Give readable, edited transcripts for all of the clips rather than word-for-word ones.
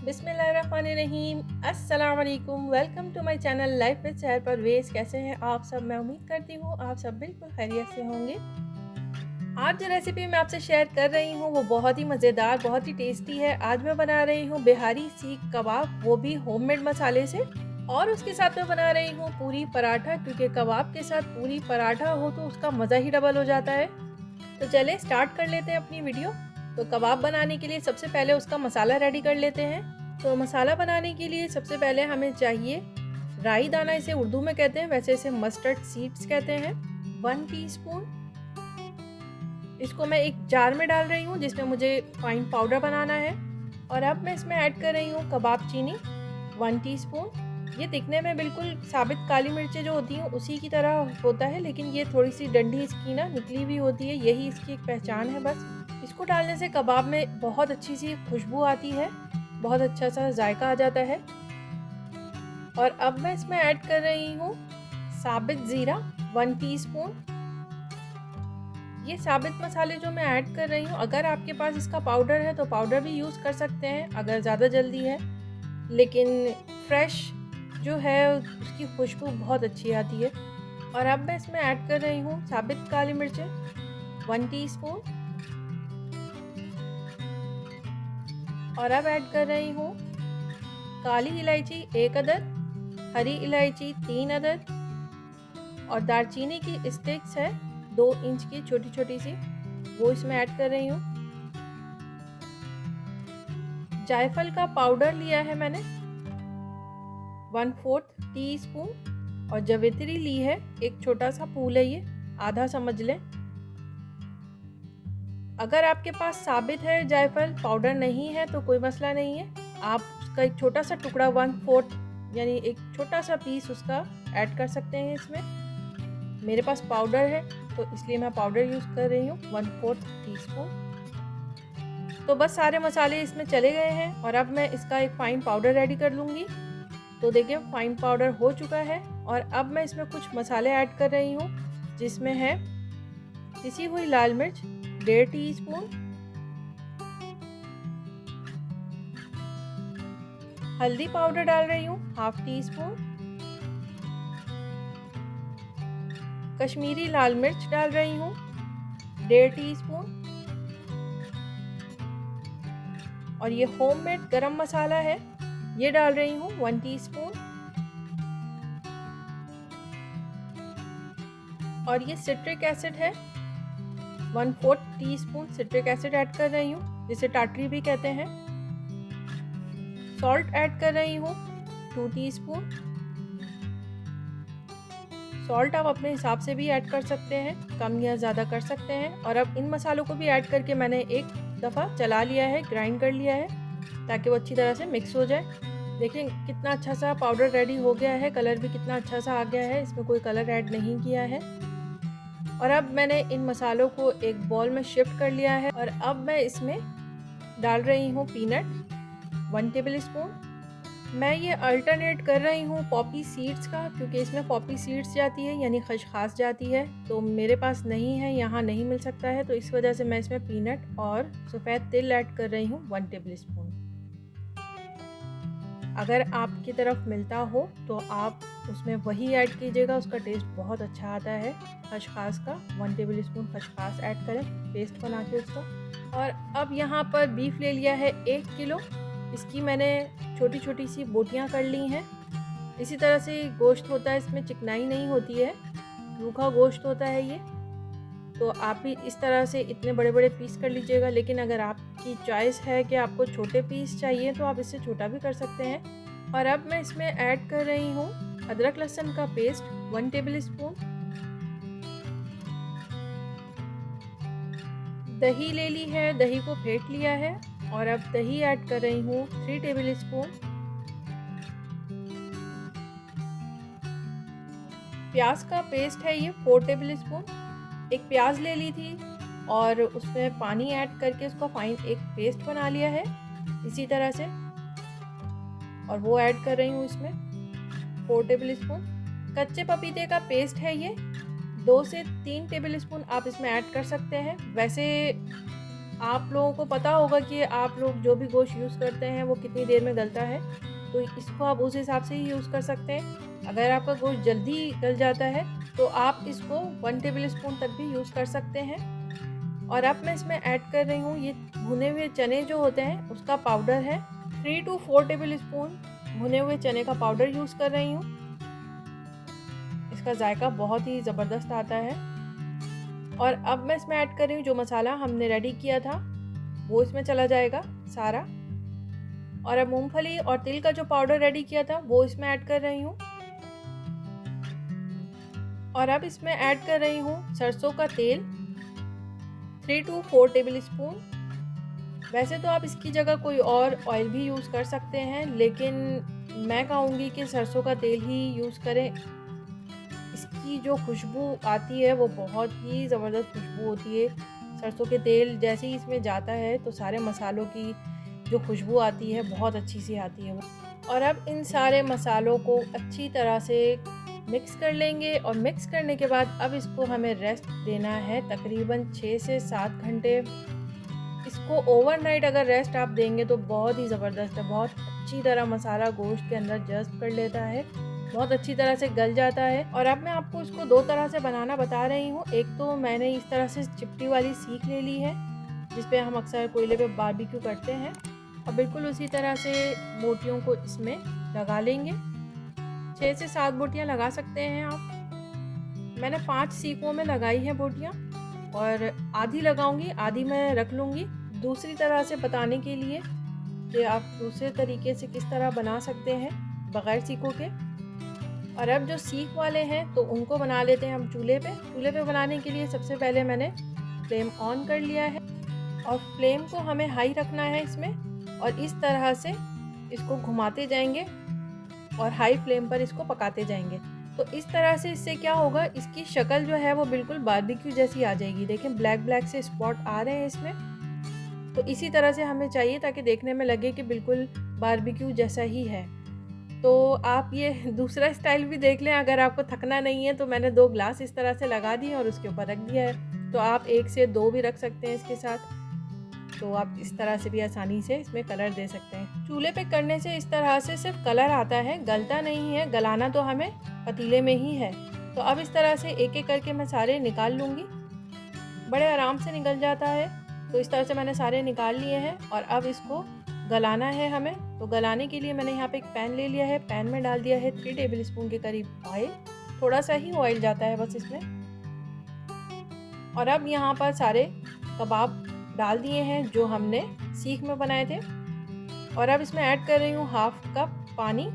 बिस्मिल्लाहिर्रहमानिर्रहीम। अस्सलाम वालेकुम। Welcome to my channel life with Sahar Parvez. कैसे हैं आप सब? मैं उम्मीद करती हूँ आप सब बिल्कुल खैरियत से होंगे। आज जो रेसिपी मैं आपसे शेयर कर रही हूँ वो बहुत ही मज़ेदार, बहुत ही टेस्टी है। आज मैं बना रही हूँ बिहारी सीख कबाब, वो भी होममेड मसाले से। और उसके साथ मैं बना रही हूँ पूरी पराठा, क्योंकि कबाब के साथ पूरी पराठा हो तो उसका मज़ा ही डबल हो जाता है। तो चले स्टार्ट कर लेते हैं अपनी वीडियो। तो कबाब बनाने के लिए सबसे पहले उसका मसाला रेडी कर लेते हैं। तो मसाला बनाने के लिए सबसे पहले हमें चाहिए राई दाना, इसे उर्दू में कहते हैं, वैसे इसे मस्टर्ड सीड्स कहते हैं। 1 टीस्पून इसको मैं एक जार में डाल रही हूँ जिसमें मुझे फाइन पाउडर बनाना है। और अब मैं इसमें ऐड कर रही हूँ कबाब चीनी 1 टीस्पून। ये दिखने में बिल्कुल साबित काली मिर्चें जो होती हैं उसी की तरह होता है, लेकिन ये थोड़ी सी डंडी इसकी ना निकली हुई होती है, यही इसकी एक पहचान है बस। इसको डालने से कबाब में बहुत अच्छी सी खुशबू आती है, बहुत अच्छा सा जायका आ जाता है। और अब मैं इसमें ऐड कर रही हूँ साबित ज़ीरा 1 टीस्पून। ये साबित मसाले जो मैं ऐड कर रही हूँ, अगर आपके पास इसका पाउडर है तो पाउडर भी यूज़ कर सकते हैं अगर ज़्यादा जल्दी है, लेकिन फ्रेश जो है उसकी खुशबू बहुत अच्छी आती है। और अब मैं इसमें ऐड कर रही हूँ साबित काली मिर्चें 1 टीस्पून। और अब ऐड कर रही हूँ काली इलायची 1 अदद, हरी इलायची 3 अदद, और दालचीनी की स्टिक्स है 2 इंच की छोटी छोटी सी, वो इसमें ऐड कर रही हूँ। जायफल का पाउडर लिया है मैंने 1/4 टीस्पून, और जवित्री ली है, एक छोटा सा फूल है ये, आधा समझ लें। अगर आपके पास साबित है जायफल, पाउडर नहीं है तो कोई मसला नहीं है, आप उसका एक छोटा सा टुकड़ा 1/4 यानी एक छोटा सा पीस उसका ऐड कर सकते हैं इसमें। मेरे पास पाउडर है तो इसलिए मैं पाउडर यूज़ कर रही हूँ 1/4 टीस्पून। तो बस सारे मसाले इसमें चले गए हैं और अब मैं इसका एक फ़ाइन पाउडर रेडी कर लूँगी। तो देखिए फ़ाइन पाउडर हो चुका है। और अब मैं इसमें कुछ मसाले ऐड कर रही हूँ, जिसमें है पिसी हुई लाल मिर्च 1.5 टीस्पून, हल्दी पाउडर डाल रही हूँ 1/2 टीस्पून, कश्मीरी लाल मिर्च डाल रही हूँ 1.5 टीस्पून, और ये होममेड गरम मसाला है, ये डाल रही हूँ 1 टीस्पून। और ये सिट्रिक एसिड है 1/4 टीस्पून सिट्रिक एसिड ऐड कर रही हूँ, जिसे टाटरी भी कहते हैं। सॉल्ट ऐड कर रही हूँ 2 टीस्पून। सॉल्ट आप अपने हिसाब से भी ऐड कर सकते हैं, कम या ज़्यादा कर सकते हैं। और अब इन मसालों को भी ऐड करके मैंने एक दफ़ा चला लिया है, ग्राइंड कर लिया है, ताकि वो अच्छी तरह से मिक्स हो जाए। देखिए कितना अच्छा सा पाउडर रेडी हो गया है, कलर भी कितना अच्छा सा आ गया है, इसमें कोई कलर ऐड नहीं किया है। और अब मैंने इन मसालों को एक बॉल में शिफ्ट कर लिया है। और अब मैं इसमें डाल रही हूँ पीनट 1 टेबल स्पून। मैं ये अल्टरनेट कर रही हूँ पॉपी सीड्स का, क्योंकि इसमें पॉपी सीड्स जाती है यानी खसखस जाती है, तो मेरे पास नहीं है, यहाँ नहीं मिल सकता है, तो इस वजह से मैं इसमें पीनट और सफ़ेद तिल ऐड कर रही हूँ 1 टेबल स्पून। अगर आपकी तरफ मिलता हो तो आप उसमें वही ऐड कीजिएगा, उसका टेस्ट बहुत अच्छा आता है। खसखस का 1 टेबल स्पून खसखस ऐड करें पेस्ट बना के उसका। और अब यहाँ पर बीफ ले लिया है 1 किलो, इसकी मैंने छोटी छोटी सी बोटियाँ कर ली हैं। इसी तरह से गोश्त होता है, इसमें चिकनाई नहीं होती है, रूखा गोश्त होता है ये। तो आप भी इस तरह से इतने बड़े बड़े पीस कर लीजिएगा, लेकिन अगर आपकी चॉइस है कि आपको छोटे पीस चाहिए तो आप इससे छोटा भी कर सकते हैं। और अब मैं इसमें ऐड कर रही हूँ अदरक लहसुन का पेस्ट 1 टेबल स्पून। दही ले ली है, दही को फेंट लिया है, और अब दही ऐड कर रही हूँ 3 टेबल स्पून। प्याज का पेस्ट है ये 4 टेबल स्पून। एक प्याज ले ली थी और उसमें पानी ऐड करके उसका फाइन एक पेस्ट बना लिया है इसी तरह से, और वो ऐड कर रही हूँ इसमें 4 टेबल स्पून। कच्चे पपीते का पेस्ट है ये, 2 से 3 टेबल स्पून आप इसमें ऐड कर सकते हैं। वैसे आप लोगों को पता होगा कि आप लोग जो भी गोश्त यूज़ करते हैं वो कितनी देर में गलता है, तो इसको आप उस हिसाब से ही यूज़ कर सकते हैं। अगर आपका गोश्त जल्दी गल जाता है तो आप इसको 1 टेबल स्पून तक भी यूज़ कर सकते हैं। और अब मैं इसमें ऐड कर रही हूँ ये भुने हुए चने जो होते हैं उसका पाउडर है। 3 टू 4 टेबल स्पून भुने हुए चने का पाउडर यूज़ कर रही हूँ। इसका जायका बहुत ही ज़बरदस्त आता है। और अब मैं इसमें ऐड कर रही हूँ जो मसाला हमने रेडी किया था वो इसमें चला जाएगा सारा। और अब मूंगफली और तिल का जो पाउडर रेडी किया था वो इसमें ऐड कर रही हूँ। और अब इसमें ऐड कर रही हूँ सरसों का तेल 3 टू 4 टेबल स्पून। वैसे तो आप इसकी जगह कोई और ऑयल भी यूज़ कर सकते हैं, लेकिन मैं कहूँगी कि सरसों का तेल ही यूज़ करें। इसकी जो खुशबू आती है वो बहुत ही ज़बरदस्त खुशबू होती है। सरसों के तेल जैसे ही इसमें जाता है तो सारे मसालों की जो खुशबू आती है बहुत अच्छी सी आती है वो। और अब इन सारे मसालों को अच्छी तरह से मिक्स कर लेंगे। और मिक्स करने के बाद अब इसको हमें रेस्ट देना है तकरीबन 6 से 7 घंटे। इसको ओवरनाइट अगर रेस्ट आप देंगे तो बहुत ही ज़बरदस्त है, बहुत अच्छी तरह मसाला गोश्त के अंदर जज़्ब कर लेता है, बहुत अच्छी तरह से गल जाता है। और अब मैं आपको इसको 2 तरह से बनाना बता रही हूँ। एक तो मैंने इस तरह से चिपटी वाली सीख ले ली है जिस पे हम अक्सर कोयले पे बारबेक्यू करते हैं, और बिल्कुल उसी तरह से बोटियों को इसमें लगा लेंगे। 6 से 7 बोटियाँ लगा सकते हैं आप। मैंने 5 सीखों में लगाई है बोटियाँ, और आधी लगाऊंगी आधी मैं रख लूँगी दूसरी तरह से बताने के लिए कि आप दूसरे तरीके से किस तरह बना सकते हैं बग़ैर सीखों के। और अब जो सीख वाले हैं तो उनको बना लेते हैं हम चूल्हे पे। चूल्हे पे बनाने के लिए सबसे पहले मैंने फ्लेम ऑन कर लिया है, और फ्लेम को हमें हाई रखना है इसमें, और इस तरह से इसको घुमाते जाएंगे और हाई फ्लेम पर इसको पकाते जाएंगे। तो इस तरह से इससे क्या होगा, इसकी शक्ल जो है वो बिल्कुल बारबेक्यू जैसी आ जाएगी। देखें ब्लैक ब्लैक से स्पॉट आ रहे हैं इसमें, तो इसी तरह से हमें चाहिए ताकि देखने में लगे कि बिल्कुल बारबेक्यू जैसा ही है। तो आप ये दूसरा स्टाइल भी देख लें, अगर आपको थकना नहीं है तो मैंने 2 ग्लास इस तरह से लगा दिए और उसके ऊपर रख दिया है। तो आप 1 से 2 भी रख सकते हैं इसके साथ, तो आप इस तरह से भी आसानी से इसमें कलर दे सकते हैं। चूल्हे पे करने से इस तरह से सिर्फ कलर आता है, गलता नहीं है। गलाना तो हमें पतीले में ही है। तो अब इस तरह से एक एक करके मैं सारे निकाल लूँगी, बड़े आराम से निकल जाता है। तो इस तरह से मैंने सारे निकाल लिए हैं, और अब इसको गलाना है हमें। तो गलाने के लिए मैंने यहाँ पे एक पैन ले लिया है, पैन में डाल दिया है 3 टेबल स्पून के करीब ऑयल। थोड़ा सा ही ऑयल जाता है बस इसमें। और अब यहाँ पर सारे कबाब डाल दिए हैं जो हमने सीख में बनाए थे, और अब इसमें ऐड कर रही हूँ 1/2 कप पानी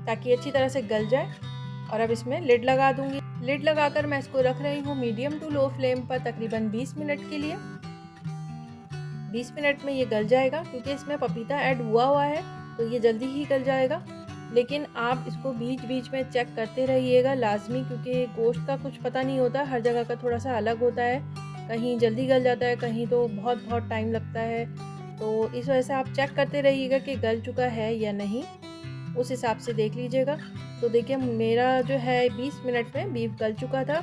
ताकि अच्छी तरह से गल जाए। और अब इसमें लिड लगा दूंगी। लिड लगाकर मैं इसको रख रही हूँ मीडियम टू लो फ्लेम पर तकरीबन 20 मिनट के लिए। 20 मिनट में ये गल जाएगा, क्योंकि इसमें पपीता ऐड हुआ है तो ये जल्दी ही गल जाएगा। लेकिन आप इसको बीच बीच में चेक करते रहिएगा लाजमी, क्योंकि गोश्त का कुछ पता नहीं होता, हर जगह का थोड़ा सा अलग होता है, कहीं जल्दी गल जाता है, कहीं तो बहुत बहुत टाइम लगता है। तो इस वजह से आप चेक करते रहिएगा कि गल चुका है या नहीं, उस हिसाब से देख लीजिएगा। तो देखिए मेरा जो है 20 मिनट में बीफ गल चुका था।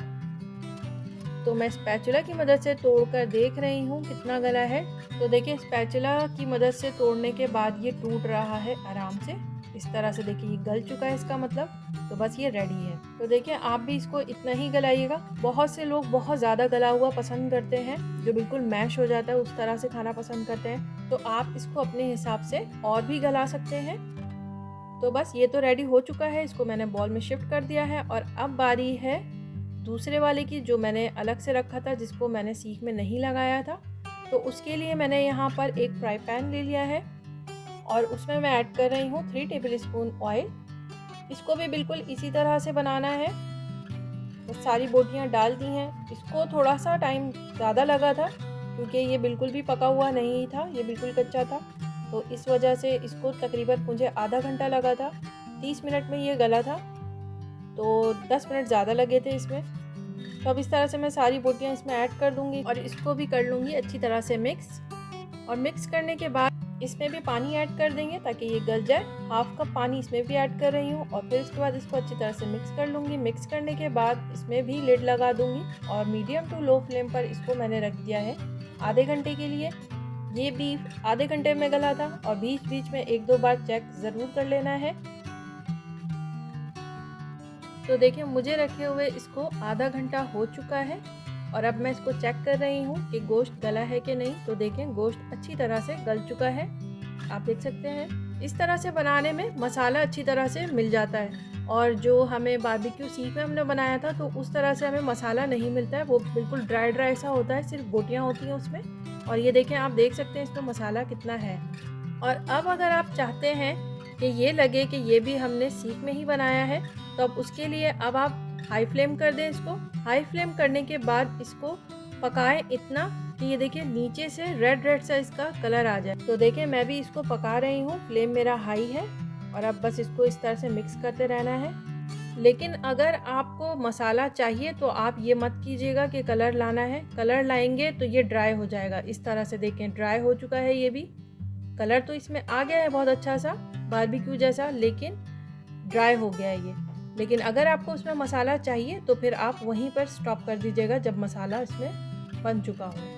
तो मैं स्पैचुला की मदद से तोड़कर देख रही हूँ कितना गला है। तो देखिए स्पैचुला की मदद से तोड़ने के बाद ये टूट रहा है आराम से, इस तरह से देखिए ये गल चुका है इसका मतलब। तो बस ये रेडी है। तो देखिए आप भी इसको इतना ही गलाइएगा। बहुत से लोग बहुत ज़्यादा गला हुआ पसंद करते हैं, जो बिल्कुल मैश हो जाता है उस तरह से खाना पसंद करते हैं। तो आप इसको अपने हिसाब से और भी गला सकते हैं। तो बस ये तो रेडी हो चुका है, इसको मैंने बॉल में शिफ्ट कर दिया है। और अब बारी है दूसरे वाले की, जो मैंने अलग से रखा था, जिसको मैंने सीख में नहीं लगाया था। तो उसके लिए मैंने यहाँ पर एक फ्राई पैन ले लिया है, और उसमें मैं ऐड कर रही हूँ 3 टेबल स्पून ऑयल। इसको भी बिल्कुल इसी तरह से बनाना है। बस सारी बोटियाँ डाल दी हैं। इसको थोड़ा सा टाइम ज़्यादा लगा था, क्योंकि ये बिल्कुल भी पका हुआ नहीं था, ये बिल्कुल कच्चा था। तो इस वजह से इसको तकरीबन मुझे आधा घंटा लगा था। 30 मिनट में ये गला था, तो 10 मिनट ज़्यादा लगे थे इसमें। तो अब इस तरह से मैं सारी बोटियाँ इसमें ऐड कर दूँगी, और इसको भी कर लूँगी अच्छी तरह से मिक्स। और मिक्स करने के बाद इसमें भी पानी ऐड कर देंगे ताकि ये गल जाए। 1/2 कप पानी इसमें भी ऐड कर रही हूँ, और फिर इसके बाद इसको अच्छी तरह से मिक्स कर लूँगी। मिक्स करने के बाद इसमें भी लिड लगा दूँगी, और मीडियम टू लो फ्लेम पर इसको मैंने रख दिया है आधे घंटे के लिए। ये बीफ आधे घंटे में गला था और बीच बीच में 1-2 बार चेक ज़रूर कर लेना है। तो देखिए मुझे रखे हुए इसको आधा घंटा हो चुका है और अब मैं इसको चेक कर रही हूँ कि गोश्त गला है कि नहीं। तो देखें गोश्त अच्छी तरह से गल चुका है, आप देख सकते हैं। इस तरह से बनाने में मसाला अच्छी तरह से मिल जाता है और जो हमें बारबेक्यू सीख में हमने बनाया था तो उस तरह से हमें मसाला नहीं मिलता है, वो बिल्कुल ड्राई ड्राई सा होता है, सिर्फ बोटियाँ होती हैं उसमें। और ये देखें, आप देख सकते हैं इसमें मसाला कितना है। और अब अगर आप चाहते हैं कि ये लगे कि ये भी हमने सीख में ही बनाया है, तो अब उसके लिए अब आप हाई फ्लेम कर दें इसको। हाई फ्लेम करने के बाद इसको पकाएं इतना कि ये देखिए नीचे से रेड रेड सा इसका कलर आ जाए। तो देखिए मैं भी इसको पका रही हूँ, फ्लेम मेरा हाई है और अब बस इसको इस तरह से मिक्स करते रहना है। लेकिन अगर आपको मसाला चाहिए तो आप ये मत कीजिएगा कि कलर लाना है, कलर लाएंगे तो ये ड्राई हो जाएगा। इस तरह से देखें ड्राई हो चुका है, ये भी कलर तो इसमें आ गया है बहुत अच्छा सा बारबेक्यू जैसा, लेकिन ड्राई हो गया है ये। लेकिन अगर आपको उसमें मसाला चाहिए तो फिर आप वहीं पर स्टॉप कर दीजिएगा जब मसाला इसमें बन चुका हो।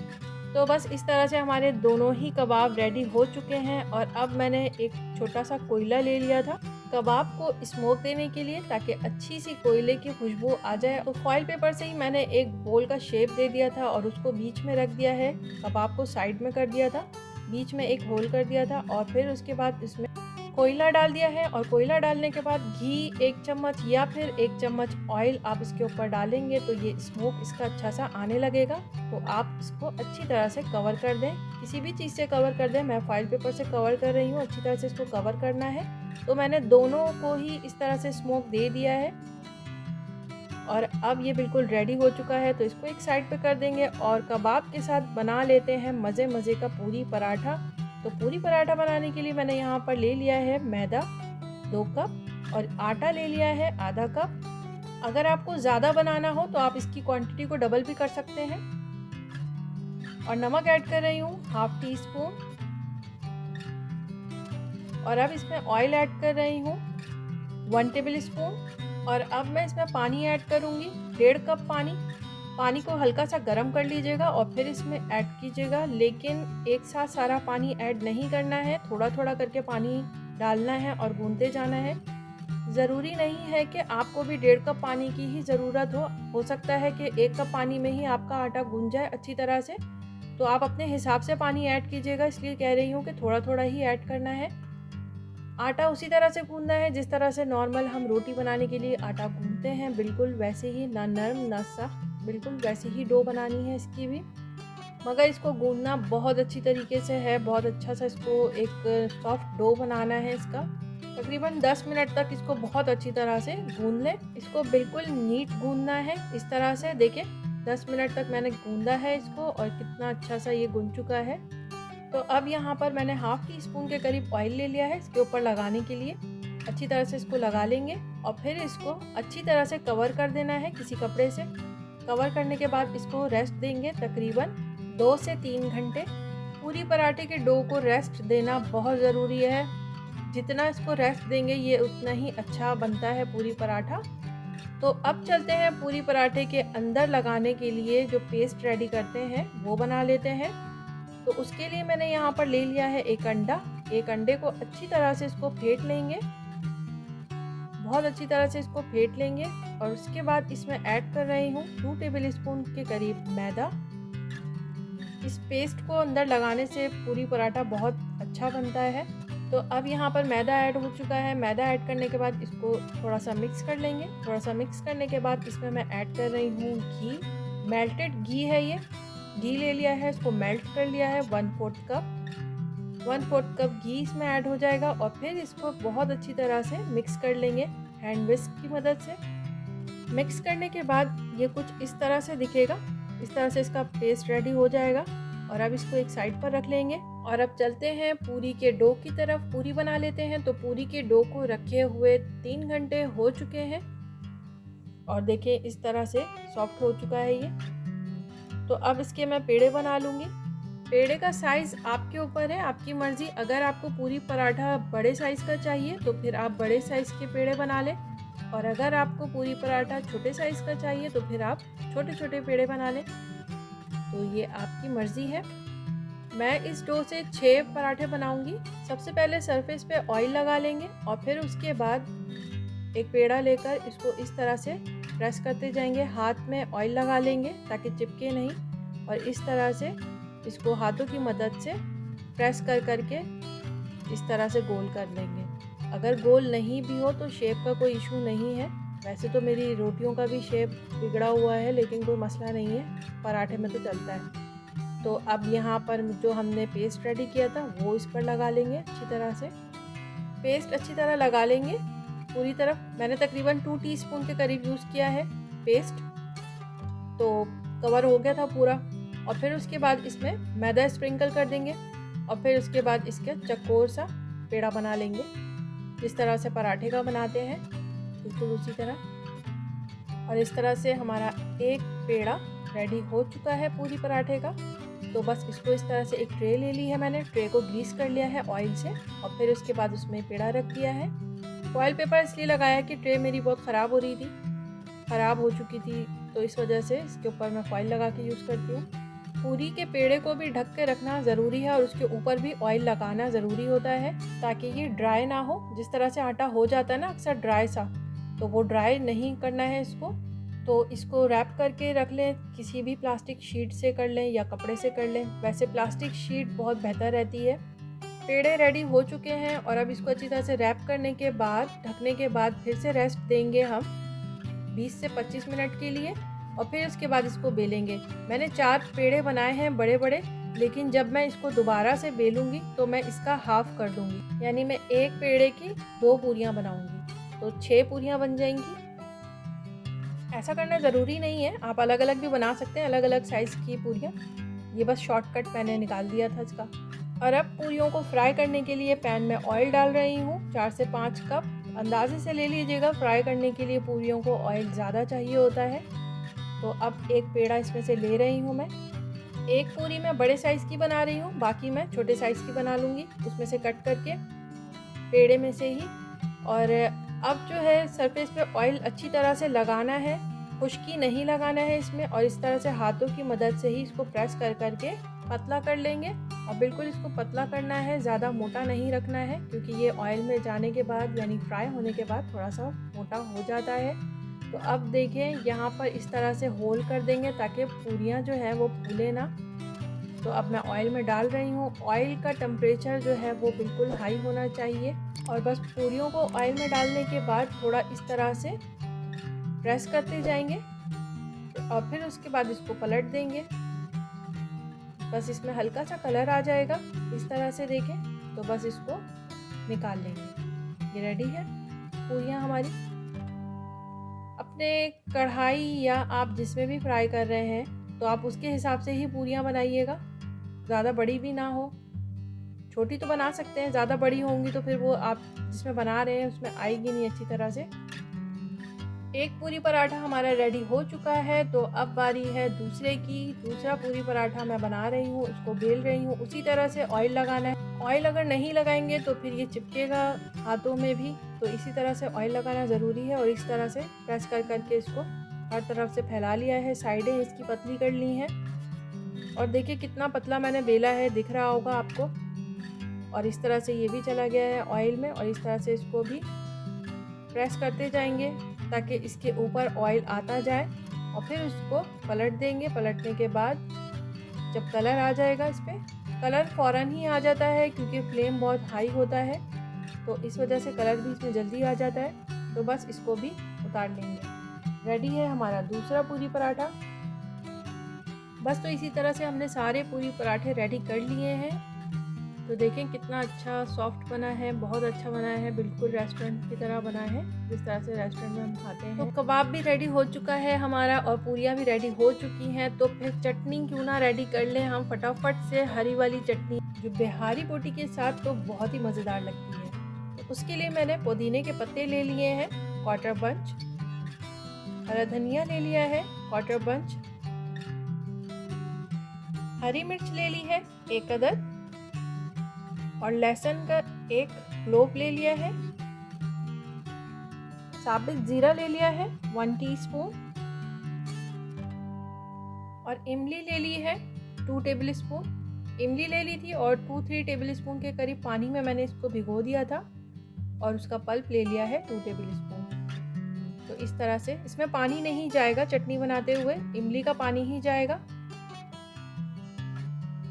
तो बस इस तरह से हमारे दोनों ही कबाब रेडी हो चुके हैं और अब मैंने एक छोटा सा कोयला ले लिया था कबाब को स्मोक देने के लिए, ताकि अच्छी सी कोयले की खुशबू आ जाए। और फॉइल पेपर से ही मैंने एक बोल का शेप दे दिया था और उसको बीच में रख दिया है, कबाब को साइड में कर दिया था, बीच में एक होल कर दिया था और फिर उसके बाद इसमें कोयला डाल दिया है। और कोयला डालने के बाद घी 1 चम्मच या फिर 1 चम्मच ऑयल आप इसके ऊपर डालेंगे तो ये स्मोक इसका अच्छा सा आने लगेगा। तो आप इसको अच्छी तरह से कवर कर दें, किसी भी चीज़ से कवर कर दें। मैं फॉइल पेपर से कवर कर रही हूँ, अच्छी तरह से इसको कवर करना है। तो मैंने दोनों को ही इस तरह से स्मोक दे दिया है और अब ये बिल्कुल रेडी हो चुका है। तो इसको एक साइड पे कर देंगे और कबाब के साथ बना लेते हैं मज़े मज़े का पूरी पराठा। तो पूरी पराठा बनाने के लिए मैंने यहाँ पर ले लिया है मैदा 2 कप और आटा ले लिया है आधा कप। अगर आपको ज़्यादा बनाना हो तो आप इसकी क्वांटिटी को डबल भी कर सकते हैं। और नमक ऐड कर रही हूँ ½ टी स्पून और अब इसमें ऑयल ऐड कर रही हूँ 1 टेबल स्पून। और अब मैं इसमें पानी ऐड करूँगी 1.5 कप पानी। पानी को हल्का सा गर्म कर लीजिएगा और फिर इसमें ऐड कीजिएगा, लेकिन एक साथ सारा पानी ऐड नहीं करना है, थोड़ा थोड़ा करके पानी डालना है और गूंथते जाना है। ज़रूरी नहीं है कि आपको भी 1.5 कप पानी की ही ज़रूरत हो सकता है कि 1 कप पानी में ही आपका आटा गूंथ जाए अच्छी तरह से। तो आप अपने हिसाब से पानी ऐड कीजिएगा, इसलिए कह रही हूँ कि थोड़ा थोड़ा ही ऐड करना है। आटा उसी तरह से गूंथना है जिस तरह से नॉर्मल हम रोटी बनाने के लिए आटा गूंथते हैं, बिल्कुल वैसे ही, ना नरम ना सख्त, बिल्कुल वैसी ही डो बनानी है इसकी भी। मगर इसको गूंथना बहुत अच्छी तरीके से है, बहुत अच्छा सा इसको एक सॉफ्ट डो बनाना है इसका। तकरीबन 10 मिनट तक इसको बहुत अच्छी तरह से गूंथ लें। इसको बिल्कुल नीट गूंथना है इस तरह से। देखिए 10 मिनट तक मैंने गूंथा है इसको और कितना अच्छा सा ये गूंथ चुका है। तो अब यहाँ पर मैंने ½ टी स्पून के करीब ऑयल ले लिया है इसके ऊपर लगाने के लिए। अच्छी तरह से इसको लगा लेंगे और फिर इसको अच्छी तरह से कवर कर देना है किसी कपड़े से। कवर करने के बाद इसको रेस्ट देंगे तकरीबन 2 से 3 घंटे। पूरी पराठे के डो को रेस्ट देना बहुत ज़रूरी है, जितना इसको रेस्ट देंगे ये उतना ही अच्छा बनता है पूरी पराठा। तो अब चलते हैं पूरी पराठे के अंदर लगाने के लिए जो पेस्ट रेडी करते हैं वो बना लेते हैं। तो उसके लिए मैंने यहाँ पर ले लिया है एक अंडा। एक अंडे को अच्छी तरह से इसको फेंट लेंगे, बहुत अच्छी तरह से इसको फेंट लेंगे। और उसके बाद इसमें ऐड कर रही हूँ 2 टेबल स्पून के करीब मैदा। इस पेस्ट को अंदर लगाने से पूरी पराठा बहुत अच्छा बनता है। तो अब यहाँ पर मैदा ऐड हो चुका है। मैदा ऐड करने के बाद इसको थोड़ा सा मिक्स कर लेंगे। थोड़ा सा मिक्स करने के बाद इसमें मैं ऐड कर रही हूँ घी, मेल्टेड घी है ये। घी ले लिया है, इसको मेल्ट कर लिया है 1/4 कप। 1/4 कप घी इसमें ऐड हो जाएगा और फिर इसको बहुत अच्छी तरह से मिक्स कर लेंगे हैंड विस्क की मदद से। मिक्स करने के बाद ये कुछ इस तरह से दिखेगा, इस तरह से इसका पेस्ट रेडी हो जाएगा। और अब इसको एक साइड पर रख लेंगे और अब चलते हैं पूरी के डो की तरफ। पूरी बना लेते हैं। तो पूरी के डो को रखे हुए 3 घंटे हो चुके हैं और देखिए इस तरह से सॉफ्ट हो चुका है ये। तो अब इसके मैं पेड़े बना लूँगी। पेड़े का साइज़ आपके ऊपर है, आपकी मर्ज़ी। अगर आपको पूरी पराठा बड़े साइज़ का चाहिए तो फिर आप बड़े साइज़ के पेड़े बना लें, और अगर आपको पूरी पराठा छोटे साइज़ का चाहिए तो फिर आप छोटे छोटे पेड़े बना लें। तो ये आपकी मर्ज़ी है। मैं इस डो से 6 पराठे बनाऊंगी। सबसे पहले सरफेस पे ऑयल लगा लेंगे और फिर उसके बाद एक पेड़ा लेकर इसको इस तरह से प्रेस करते जाएंगे। हाथ में ऑयल लगा लेंगे ताकि चिपके नहीं, और इस तरह से इसको हाथों की मदद से प्रेस कर करके इस तरह से गोल कर लेंगे। अगर गोल नहीं भी हो तो शेप का कोई इशू नहीं है। वैसे तो मेरी रोटियों का भी शेप बिगड़ा हुआ है, लेकिन कोई मसला नहीं है, पराठे में तो चलता है। तो अब यहाँ पर जो हमने पेस्ट रेडी किया था वो इस पर लगा लेंगे अच्छी तरह से। पेस्ट अच्छी तरह लगा लेंगे पूरी तरफ। मैंने तकरीबन 2 टीस्पून के करीब यूज़ किया है पेस्ट, तो कवर हो गया था पूरा। और फिर उसके बाद इसमें मैदा स्प्रिंकल कर देंगे और फिर उसके बाद इसके चकोर सा पेड़ा बना लेंगे, जिस तरह से पराठे का बनाते हैं बिल्कुल उसी तरह। और इस तरह से हमारा एक पेड़ा रेडी हो चुका है पूरी पराठे का। तो बस इसको इस तरह से एक ट्रे ले ली है मैंने, ट्रे को ग्रीस कर लिया है ऑयल से और फिर उसके बाद उसमें पेड़ा रख दिया है। फॉइल पेपर इसलिए लगाया कि ट्रे मेरी बहुत ख़राब हो रही थी, ख़राब हो चुकी थी, तो इस वजह से इसके ऊपर मैं फॉइल लगा के यूज़ करती हूँ। पूरी के पेड़े को भी ढक के रखना ज़रूरी है और उसके ऊपर भी ऑयल लगाना ज़रूरी होता है ताकि ये ड्राई ना हो। जिस तरह से आटा हो जाता है ना अक्सर ड्राई सा, तो वो ड्राई नहीं करना है इसको। तो इसको रैप करके रख लें, किसी भी प्लास्टिक शीट से कर लें या कपड़े से कर लें। वैसे प्लास्टिक शीट बहुत बेहतर रहती है। पेड़े रेडी हो चुके हैं और अब इसको अच्छी तरह से रैप करने के बाद, ढकने के बाद फिर से रेस्ट देंगे हम 20 से 25 मिनट के लिए और फिर उसके बाद इसको बेलेंगे। मैंने 4 पेड़े बनाए हैं बड़े बड़े, लेकिन जब मैं इसको दोबारा से बेलूँगी तो मैं इसका हाफ कर दूँगी, यानी मैं एक पेड़े की 2 पूरियाँ बनाऊँगी, तो 6 पूरियाँ बन जाएंगी। ऐसा करना ज़रूरी नहीं है, आप अलग अलग भी बना सकते हैं, अलग अलग साइज़ की पूरियाँ। ये बस शॉर्टकट मैंने निकाल दिया था इसका। और अब पूरियों को फ्राई करने के लिए पैन में ऑयल डाल रही हूँ 4 से 5 कप। अंदाजे से ले लीजिएगा, फ्राई करने के लिए पूरियों को ऑयल ज़्यादा चाहिए होता है। तो अब एक पेड़ा इसमें से ले रही हूँ मैं। एक पूरी मैं बड़े साइज़ की बना रही हूँ, बाकी मैं छोटे साइज़ की बना लूँगी उसमें से कट करके पेड़े में से ही। और अब जो है सरफेस पे ऑयल अच्छी तरह से लगाना है, खुश्की नहीं लगाना है इसमें, और इस तरह से हाथों की मदद से ही इसको प्रेस कर करके पतला कर लेंगे। और बिल्कुल इसको पतला करना है, ज़्यादा मोटा नहीं रखना है, क्योंकि ये ऑयल में जाने के बाद यानी फ्राई होने के बाद थोड़ा सा मोटा हो जाता है। तो अब देखें यहाँ पर इस तरह से होल कर देंगे ताकि पूरियाँ जो है वो फूले ना। तो अब मैं ऑयल में डाल रही हूँ। ऑयल का टेम्परेचर जो है वो बिल्कुल हाई होना चाहिए। और बस पूरियों को ऑयल में डालने के बाद थोड़ा इस तरह से प्रेस करते जाएंगे और फिर उसके बाद इसको पलट देंगे। बस इसमें हल्का सा कलर आ जाएगा इस तरह से, देखें, तो बस इसको निकाल लेंगे। ये रेडी है पूरियाँ हमारी। अपने कढ़ाई या आप जिसमें भी फ्राई कर रहे हैं तो आप उसके हिसाब से ही पूरियाँ बनाइएगा, ज़्यादा बड़ी भी ना हो। छोटी तो बना सकते हैं, ज़्यादा बड़ी होंगी तो फिर वो आप जिसमें बना रहे हैं उसमें आएगी नहीं अच्छी तरह से। एक पूरी पराठा हमारा रेडी हो चुका है, तो अब बारी है दूसरे की। दूसरा पूरी पराठा मैं बना रही हूँ, उसको बेल रही हूँ। उसी तरह से ऑयल लगाना है। ऑयल अगर नहीं लगाएंगे तो फिर ये चिपकेगा हाथों में भी, तो इसी तरह से ऑयल लगाना ज़रूरी है। और इस तरह से प्रेस कर करके इसको हर तरफ से फैला लिया है। साइडें इसकी पतली कर ली हैं और देखिए कितना पतला मैंने बेला है, दिख रहा होगा आपको। और इस तरह से ये भी चला गया है ऑयल में, और इस तरह से इसको भी प्रेस करते जाएंगे ताकि इसके ऊपर ऑयल आता जाए। और फिर उसको पलट देंगे। पलटने के बाद जब कलर आ जाएगा, इस पर कलर फ़ौरन ही आ जाता है क्योंकि फ्लेम बहुत हाई होता है, तो इस वजह से कलर भी इसमें जल्दी आ जाता है। तो बस इसको भी उतार लेंगे। रेडी है हमारा दूसरा पूरी पराठा। बस तो इसी तरह से हमने सारे पूरी पराठे रेडी कर लिए हैं। तो देखें कितना अच्छा सॉफ्ट बना है, बहुत अच्छा बना है, बिल्कुल रेस्टोरेंट की तरह बना है जिस तरह से रेस्टोरेंट में हम खाते हैं। तो कबाब भी रेडी हो चुका है हमारा और पूरियाँ भी रेडी हो चुकी हैं। तो फिर चटनी क्यों ना रेडी कर लें हम फटाफट से। हरी वाली चटनी जो बिहारी बोटी के साथ तो बहुत ही मज़ेदार लगती है। तो उसके लिए मैंने पुदीने के पत्ते ले लिए हैं क्वार्टर बंच, हरा धनिया ले लिया है क्वार्टर बंच, हरी मिर्च ले ली है 1 अदद, और लहसुन का 1 क्लोव ले लिया है, साबित जीरा ले लिया है 1 टीस्पून, और इमली ले ली है 2 टेबल स्पून। इमली ले ली थी और 2-3 टेबल स्पून के करीब पानी में मैंने इसको भिगो दिया था और उसका पल्प ले लिया है 2 टेबल स्पून। तो इस तरह से इसमें पानी नहीं जाएगा, चटनी बनाते हुए इमली का पानी ही जाएगा।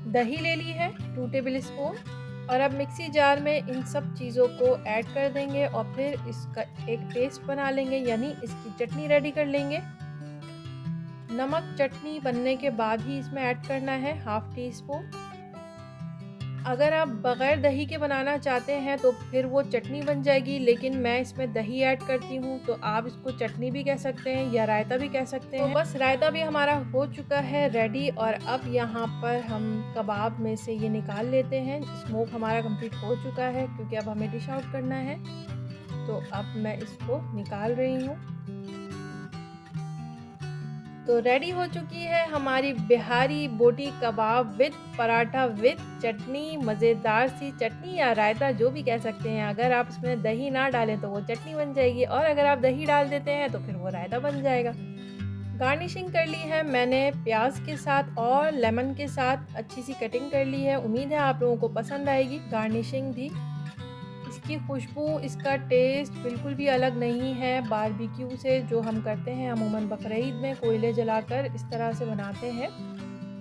दही ले ली है 2 टेबल स्पून और अब मिक्सी जार में इन सब चीज़ों को ऐड कर देंगे और फिर इसका एक पेस्ट बना लेंगे, यानी इसकी चटनी रेडी कर लेंगे। नमक चटनी बनने के बाद ही इसमें ऐड करना है 1/2 टी स्पून। अगर आप बग़ैर दही के बनाना चाहते हैं तो फिर वो चटनी बन जाएगी, लेकिन मैं इसमें दही ऐड करती हूँ तो आप इसको चटनी भी कह सकते हैं या रायता भी कह सकते हैं। तो बस रायता भी हमारा हो चुका है रेडी और अब यहाँ पर हम कबाब में से ये निकाल लेते हैं। स्मोक हमारा कंप्लीट हो चुका है क्योंकि अब हमें डिश आउट करना है। तो अब मैं इसको निकाल रही हूँ। तो रेडी हो चुकी है हमारी बिहारी बोटी कबाब विद पराठा विद चटनी, मज़ेदार सी चटनी या रायता जो भी कह सकते हैं। अगर आप इसमें दही ना डालें तो वो चटनी बन जाएगी और अगर आप दही डाल देते हैं तो फिर वो रायता बन जाएगा। गार्निशिंग कर ली है मैंने प्याज के साथ और लेमन के साथ, अच्छी सी कटिंग कर ली है। उम्मीद है आप लोगों को पसंद आएगी गार्निशिंग भी। इसकी खुशबू, इसका टेस्ट बिल्कुल भी अलग नहीं है बारबेक्यू से जो हम करते हैं अमूमन बकरीद में कोयले जलाकर इस तरह से बनाते हैं।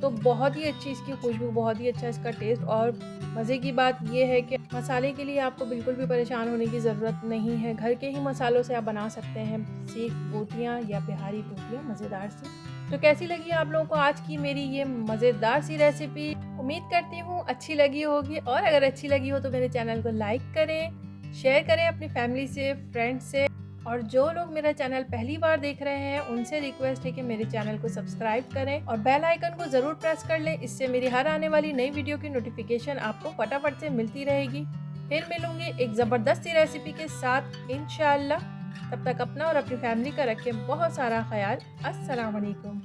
तो बहुत ही अच्छी इसकी खुशबू, बहुत ही अच्छा इसका टेस्ट। और मज़े की बात यह है कि मसाले के लिए आपको बिल्कुल भी परेशान होने की ज़रूरत नहीं है। घर के ही मसालों से आप बना सकते हैं सीख बोटियाँ या बिहारी बोटियाँ मज़ेदार सी। तो कैसी लगी आप लोगों को आज की मेरी ये मज़ेदार सी रेसिपी? उम्मीद करती हूँ अच्छी लगी होगी और अगर अच्छी लगी हो तो मेरे चैनल को लाइक करें, शेयर करें अपनी फैमिली से, फ्रेंड्स से। और जो लोग मेरा चैनल पहली बार देख रहे हैं उनसे रिक्वेस्ट है कि मेरे चैनल को सब्सक्राइब करें और बेल आइकन को ज़रूर प्रेस कर लें। इससे मेरी हर आने वाली नई वीडियो की नोटिफिकेशन आपको फटाफट से मिलती रहेगी। फिर मिलूंगी एक ज़बरदस्त सी रेसिपी के साथ इंशाअल्लाह। तब तक अपना और अपनी फैमिली का रखें बहुत सारा ख्याल। अस्सलाम वालेकुम।